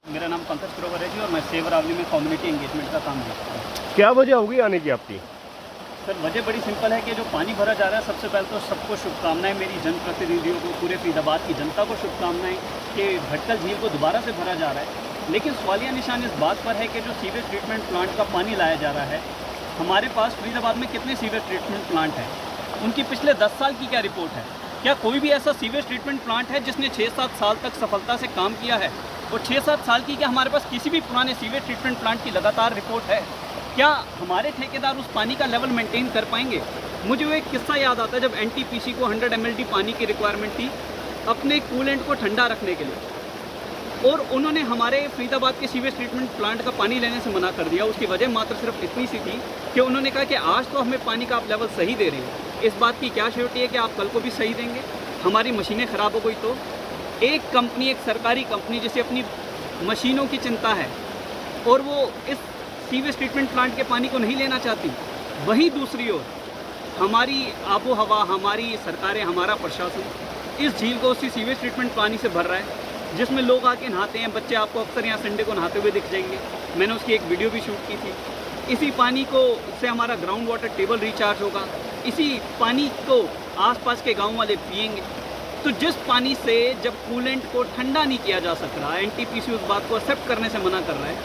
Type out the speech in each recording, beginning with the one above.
मेरा नाम पंकज ग्रोवर है जी और मैं सेवरावली में कम्युनिटी एंगेजमेंट का काम करता हूँ। क्या वजह होगी आने की आपकी? सर वजह बड़ी सिंपल है कि जो पानी भरा जा रहा है, सबसे पहले तो सबको शुभकामनाएं, मेरी जनप्रतिनिधियों को, पूरे फरीदाबाद की जनता को शुभकामनाएं कि भटकल झील को दोबारा से भरा जा रहा है। लेकिन सवालिया निशान इस बात पर है कि जो सीवेज ट्रीटमेंट प्लांट का पानी लाया जा रहा है, हमारे पास फरीदाबाद में कितने सीवेज ट्रीटमेंट प्लांट हैं, उनकी पिछले 10 साल की क्या रिपोर्ट है? क्या कोई भी ऐसा सीवेज ट्रीटमेंट प्लांट है जिसने 6-7 साल तक सफलता से काम किया है? और 6-7 साल की क्या हमारे पास किसी भी पुराने सीवेज ट्रीटमेंट प्लांट की लगातार रिपोर्ट है? क्या हमारे ठेकेदार उस पानी का लेवल मेंटेन कर पाएंगे? मुझे वो एक किस्सा याद आता है जब एनटीपीसी को 100 ml पानी की रिक्वायरमेंट थी अपने कूलेंट को ठंडा रखने के लिए, और उन्होंने हमारे फरीदाबाद के सीवेज ट्रीटमेंट प्लांट का पानी लेने से मना कर दिया। उसकी वजह मात्र सिर्फ इतनी सी थी कि उन्होंने कहा कि आज तो हमें पानी का आप लेवल सही दे रहे हैं, इस बात की क्या श्योरिटी है कि आप कल को भी सही देंगे? हमारी मशीनें ख़राब हो गई तो एक कंपनी, एक सरकारी कंपनी जिसे अपनी मशीनों की चिंता है और वो इस सीवेज ट्रीटमेंट प्लांट के पानी को नहीं लेना चाहती, वहीं दूसरी ओर हमारी आबो हवा, हमारी सरकारें, हमारा प्रशासन इस झील को उसी सीवेज ट्रीटमेंट पानी से भर रहा है जिसमें लोग आके नहाते हैं। बच्चे आपको अक्सर यहाँ संडे को नहाते हुए दिख जाएंगे, मैंने उसकी एक वीडियो भी शूट की थी। इसी पानी को से हमारा ग्राउंड वाटर टेबल रिचार्ज होगा, इसी पानी को आसपास के गांव वाले पिएंगे। तो जिस पानी से जब कूलेंट को ठंडा नहीं किया जा सक रहा, एनटीपीसी उस बात को एक्सेप्ट करने से मना कर रहा है,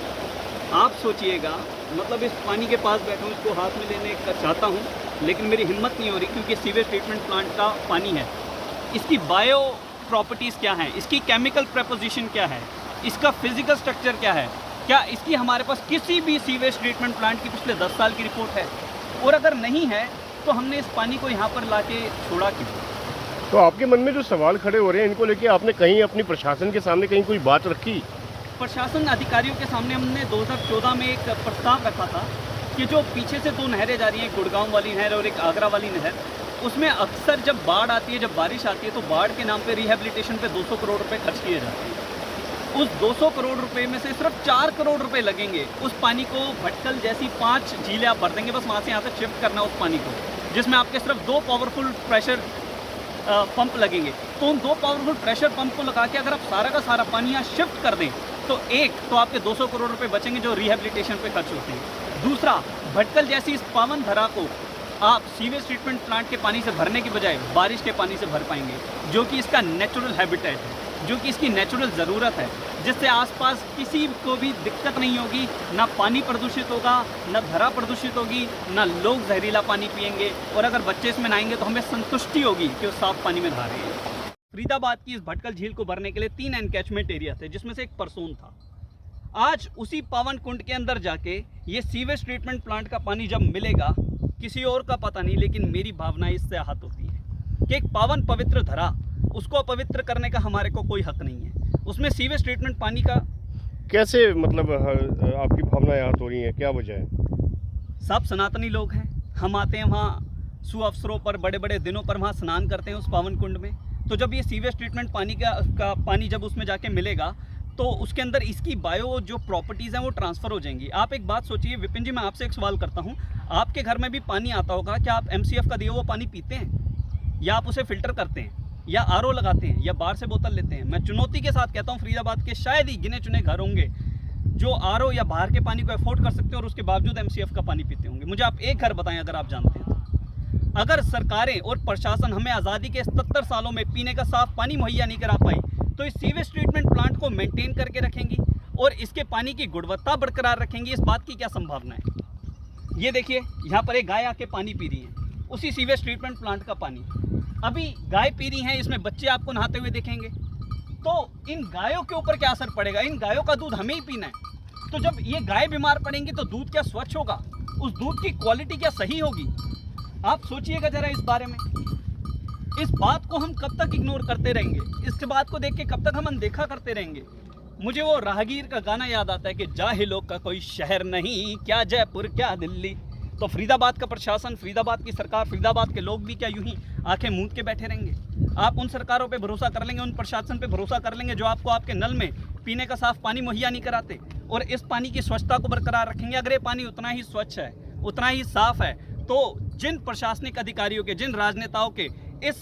आप सोचिएगा, मतलब इस पानी के पास बैठा हूँ, इसको हाथ में लेने का चाहता हूँ लेकिन मेरी हिम्मत नहीं हो रही क्योंकि सीवेज ट्रीटमेंट प्लांट का पानी है। इसकी बायो प्रॉपर्टीज़ क्या हैं, इसकी केमिकल प्रेपोजिशन क्या है, इसका फिजिकल स्ट्रक्चर क्या है, क्या इसकी हमारे पास किसी भी सीवेज ट्रीटमेंट प्लांट की पिछले 10 साल की रिपोर्ट है? और अगर नहीं है तो हमने इस पानी को यहाँ पर लाके छोड़ा क्यों? तो आपके मन में जो सवाल खड़े हो रहे हैं, इनको लेके आपने कहीं अपनी प्रशासन के सामने कहीं कोई बात रखी? प्रशासन अधिकारियों के सामने हमने 2014 में एक प्रस्ताव रखा था कि जो पीछे से 2 नहरें जा रही हैं, गुड़गांव वाली नहर और एक आगरा वाली नहर, उसमें अक्सर जब बाढ़ आती है, जब बारिश आती है, तो बाढ़ के नाम पे रिहेबिलिटेशन पे 200 करोड़ रुपए खर्च किए जाते हैं। उस 200 करोड़ रुपए में से सिर्फ 4 करोड़ रुपए लगेंगे उस पानी को भटकल जैसी 5 झीलें आप भर देंगे, बस वहाँ से यहाँ तक शिफ्ट करना उस पानी को, जिसमें आपके सिर्फ 2 पावरफुल प्रेशर पंप लगेंगे। तो उन 2 पावरफुल प्रेशर पंप को लगा के अगर आप सारा का सारा पानी यहाँ शिफ्ट कर दें तो आपके 200 करोड़ रुपए बचेंगे जो रिहेबिलिटेशन पे खर्च होते हैं। दूसरा, भटकल जैसी इस पावन धरा को आप सीवेज ट्रीटमेंट प्लांट के पानी से भरने की बजाय बारिश के पानी से भर पाएंगे, जो कि इसका नेचुरल हैबिटेट है, जो कि इसकी नेचुरल ज़रूरत है, जिससे आसपास किसी को भी दिक्कत नहीं होगी, ना पानी प्रदूषित होगा, ना धरा प्रदूषित होगी, ना लोग जहरीला पानी पिएंगे, और अगर बच्चे इसमें नहाएंगे तो हमें संतुष्टि होगी कि वो साफ पानी में नहा रहे हैं। फरीदाबाद की इस भटकल झील को भरने के लिए 3 एनकैचमेंट एरिया थे, जिसमें से एक परसोन था। आज उसी पावन कुंड के अंदर जाके ये सीवेज ट्रीटमेंट प्लांट का पानी जब मिलेगा, किसी और का पता नहीं, लेकिन मेरी भावना इससे आहत होती है कि एक पावन पवित्र धरा, उसको अपवित्र करने का हमारे को कोई हक नहीं है। उसमें सीवेज ट्रीटमेंट पानी का कैसे, मतलब आपकी भावनाएं आहत हो रही हैं, क्या वजह है? सब सनातनी लोग हैं, हम आते हैं वहाँ सु अवसरों पर, बड़े बड़े दिनों पर वहाँ स्नान करते हैं उस पावन कुंड में। तो जब ये सीवेज ट्रीटमेंट पानी का पानी जब उसमें जाके मिलेगा तो उसके अंदर इसकी बायो जो प्रॉपर्टीज़ हैं वो ट्रांसफ़र हो जाएंगी। आप एक बात सोचिए विपिन जी, मैं आपसे एक सवाल करता हूँ, आपके घर में भी पानी आता होगा, क्या आप MCF का दिया हुआ पानी पीते हैं, या आप उसे फ़िल्टर करते हैं, या RO लगाते हैं, या बाहर से बोतल लेते हैं? मैं चुनौती के साथ कहता हूँ, फरीदाबाद के शायद ही गिने चुने घर होंगे जो RO या बाहर के पानी को अफोर्ड कर सकते हैं और उसके बावजूद MCF का पानी पीते होंगे। मुझे आप एक घर बताएं अगर आप जानते हैं तो। अगर सरकारें और प्रशासन हमें आज़ादी के 77 सालों में पीने का साफ पानी मुहैया नहीं करा पाई, तो इस सीवेज ट्रीटमेंट प्लांट को मेंटेन करके रखेंगी और इसके पानी की गुणवत्ता बरकरार रखेंगी, इस बात की क्या संभावना है? ये देखिए, यहाँ पर एक गाय आके पानी पी रही है, उसी सीवेज ट्रीटमेंट प्लांट का पानी। अभी गाय पी रही है, इसमें बच्चे आपको नहाते हुए दिखेंगे, तो इन गायों के ऊपर क्या असर पड़ेगा? इन गायों का दूध हमें ही पीना है, तो जब ये गाय बीमार पड़ेंगी तो दूध क्या स्वच्छ होगा? उस दूध की क्वालिटी क्या सही होगी? आप सोचिएगा जरा इस बारे में। इस बात को हम कब तक इग्नोर करते रहेंगे? इस बात को देख के कब तक हम अनदेखा करते रहेंगे? मुझे वो राहगीर का गाना याद आता है कि जाहिलों का कोई शहर नहीं, क्या जयपुर क्या दिल्ली। तो फरीदाबाद का प्रशासन, फरीदाबाद की सरकार, फरीदाबाद के लोग भी क्या यूं ही आंखें मूंद के बैठे रहेंगे? आप उन सरकारों पे भरोसा कर लेंगे, उन प्रशासन पे भरोसा कर लेंगे जो आपको आपके नल में पीने का साफ पानी मुहैया नहीं कराते, और इस पानी की स्वच्छता को बरकरार रखेंगे? अगर ये पानी उतना ही स्वच्छ है, उतना ही साफ है, तो जिन प्रशासनिक अधिकारियों के, जिन राजनेताओं के इस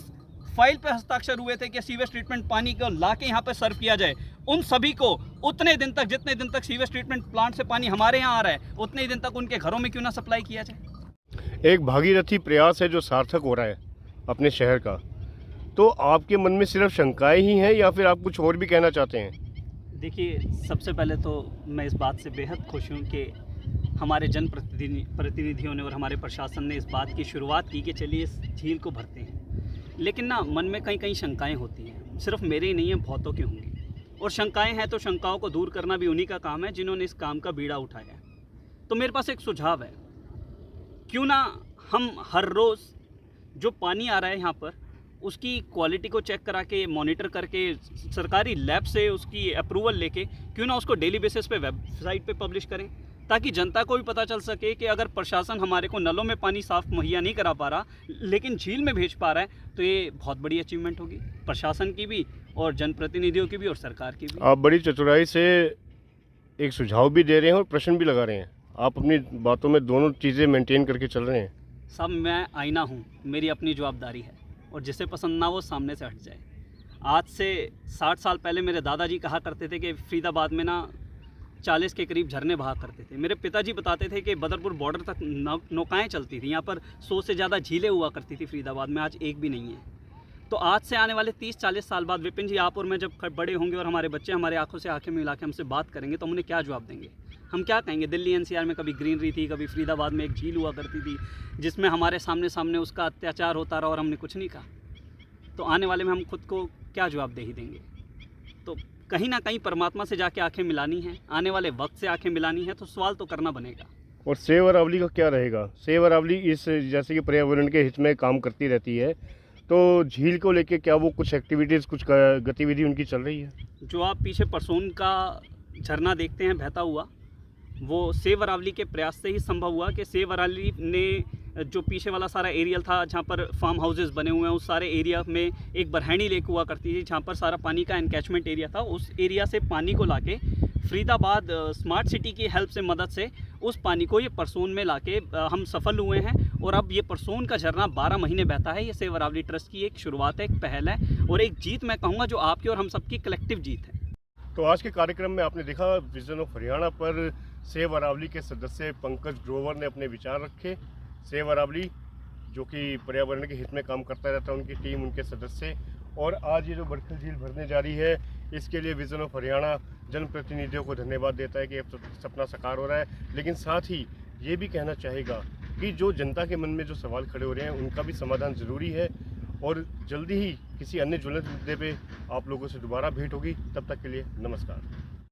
फाइल पे हस्ताक्षर हुए थे कि सीवेज ट्रीटमेंट पानी को ला के यहाँ पे सर्व किया जाए, उन सभी को उतने दिन तक, जितने दिन तक सीवेज ट्रीटमेंट प्लांट से पानी हमारे यहाँ आ रहा है, उतने ही दिन तक उनके घरों में क्यों ना सप्लाई किया जाए। एक भागीरथी प्रयास है जो सार्थक हो रहा है अपने शहर का, तो आपके मन में सिर्फ शंकाएं ही हैं या फिर आप कुछ और भी कहना चाहते हैं? देखिए, सबसे पहले तो मैं इस बात से बेहद खुश हूँ कि हमारे प्रतिनिधियों ने और हमारे प्रशासन ने इस बात की शुरुआत की कि चलिए इस झील को भरते हैं। लेकिन ना मन में कहीं कहीं शंकाएं होती हैं, सिर्फ मेरे ही नहीं है, बहुतों की होंगी। और शंकाएं हैं तो शंकाओं को दूर करना भी उन्हीं का काम है जिन्होंने इस काम का बीड़ा उठाया है। तो मेरे पास एक सुझाव है, क्यों ना हम हर रोज़ जो पानी आ रहा है यहाँ पर उसकी क्वालिटी को चेक करा के, मॉनिटर करके, सरकारी लैब से उसकी अप्रूवल लेके क्यों ना उसको डेली बेसिस पे वेबसाइट पे पब्लिश करें, ताकि जनता को भी पता चल सके कि अगर प्रशासन हमारे को नलों में पानी साफ मुहैया नहीं करा पा रहा लेकिन झील में भेज पा रहा है, तो ये बहुत बड़ी अचीवमेंट होगी प्रशासन की भी और जनप्रतिनिधियों की भी और सरकार की भी। आप बड़ी चतुराई से एक सुझाव भी दे रहे हैं और प्रश्न भी लगा रहे हैं। आप अपनी बातों में दोनों चीज़ें मेंटेन करके चल रहे हैं। सब मैं आईना हूँ, मेरी अपनी जवाबदारी है और जिसे पसंद ना वो सामने से हट जाए। आज से 60 साल पहले मेरे दादाजी कहा करते थे कि फरीदाबाद में ना 40 के करीब झरने बहा करते थे। मेरे पिताजी बताते थे कि बदरपुर बॉर्डर तक नौकाएं चलती थी, यहाँ पर 100 से ज़्यादा झीलें हुआ करती थी फरीदाबाद में, आज एक भी नहीं है। तो आज से आने वाले 30-40 साल बाद विपिन जी, आप और मैं जब बड़े होंगे और हमारे बच्चे हमारे आंखों से आंखें मिला के हमसे बात करेंगे तो हम उन्हें क्या जवाब देंगे? हम क्या कहेंगे? दिल्ली एनसीआर में कभी ग्रीनरी थी, कभी फरीदाबाद में एक झील हुआ करती थी जिसमें हमारे सामने उसका अत्याचार होता रहा और हमने कुछ नहीं कहा। तो आने वाले में हम खुद को क्या जवाबदेही देंगे? तो कहीं ना कहीं परमात्मा से जाके आंखें मिलानी है, आने वाले वक्त से आंखें मिलानी है, तो सवाल तो करना बनेगा। और सेव अरावली का क्या रहेगा? सेव अरावली इस जैसे कि पर्यावरण के हित में काम करती रहती है, तो झील को लेके क्या वो कुछ एक्टिविटीज़, कुछ गतिविधि उनकी चल रही है? जो आप पीछे परसोन का झरना देखते हैं बहता हुआ, वो सेव अरावली के प्रयास से ही संभव हुआ कि सेव अरावली ने जो पीछे वाला सारा एरिया था जहाँ पर फार्म हाउसेस बने हुए हैं, उस सारे एरिया में एक बरहैनी लेक हुआ करती थी जहाँ पर सारा पानी का एनकैचमेंट एरिया था। उस एरिया से पानी को लाके फरीदाबाद स्मार्ट सिटी की हेल्प से, मदद से उस पानी को ये परसोन में लाके हम सफल हुए हैं और अब ये परसोन का झरना 12 महीने बहता है। ये सेव अरावली ट्रस्ट की एक शुरुआत है, एक पहल है और एक जीत मैं कहूँगा जो आपकी और हम सबकी कलेक्टिव जीत है। तो आज के कार्यक्रम में आपने देखा विजन ऑफ हरियाणा पर सेव अरावली के सदस्य पंकज ग्रोवर ने अपने विचार रखे। सेव अरावली जो कि पर्यावरण के हित में काम करता रहता है, उनकी टीम, उनके सदस्य, और आज ये जो बड़खल झील भरने जा रही है इसके लिए विजन ऑफ हरियाणा जनप्रतिनिधियों को धन्यवाद देता है कि अब सपना साकार हो रहा है। लेकिन साथ ही ये भी कहना चाहेगा कि जो जनता के मन में जो सवाल खड़े हो रहे हैं उनका भी समाधान ज़रूरी है और जल्दी ही किसी अन्य ज्वलंत मुद्दे पे आप लोगों से दोबारा भेंट होगी। तब तक के लिए नमस्कार।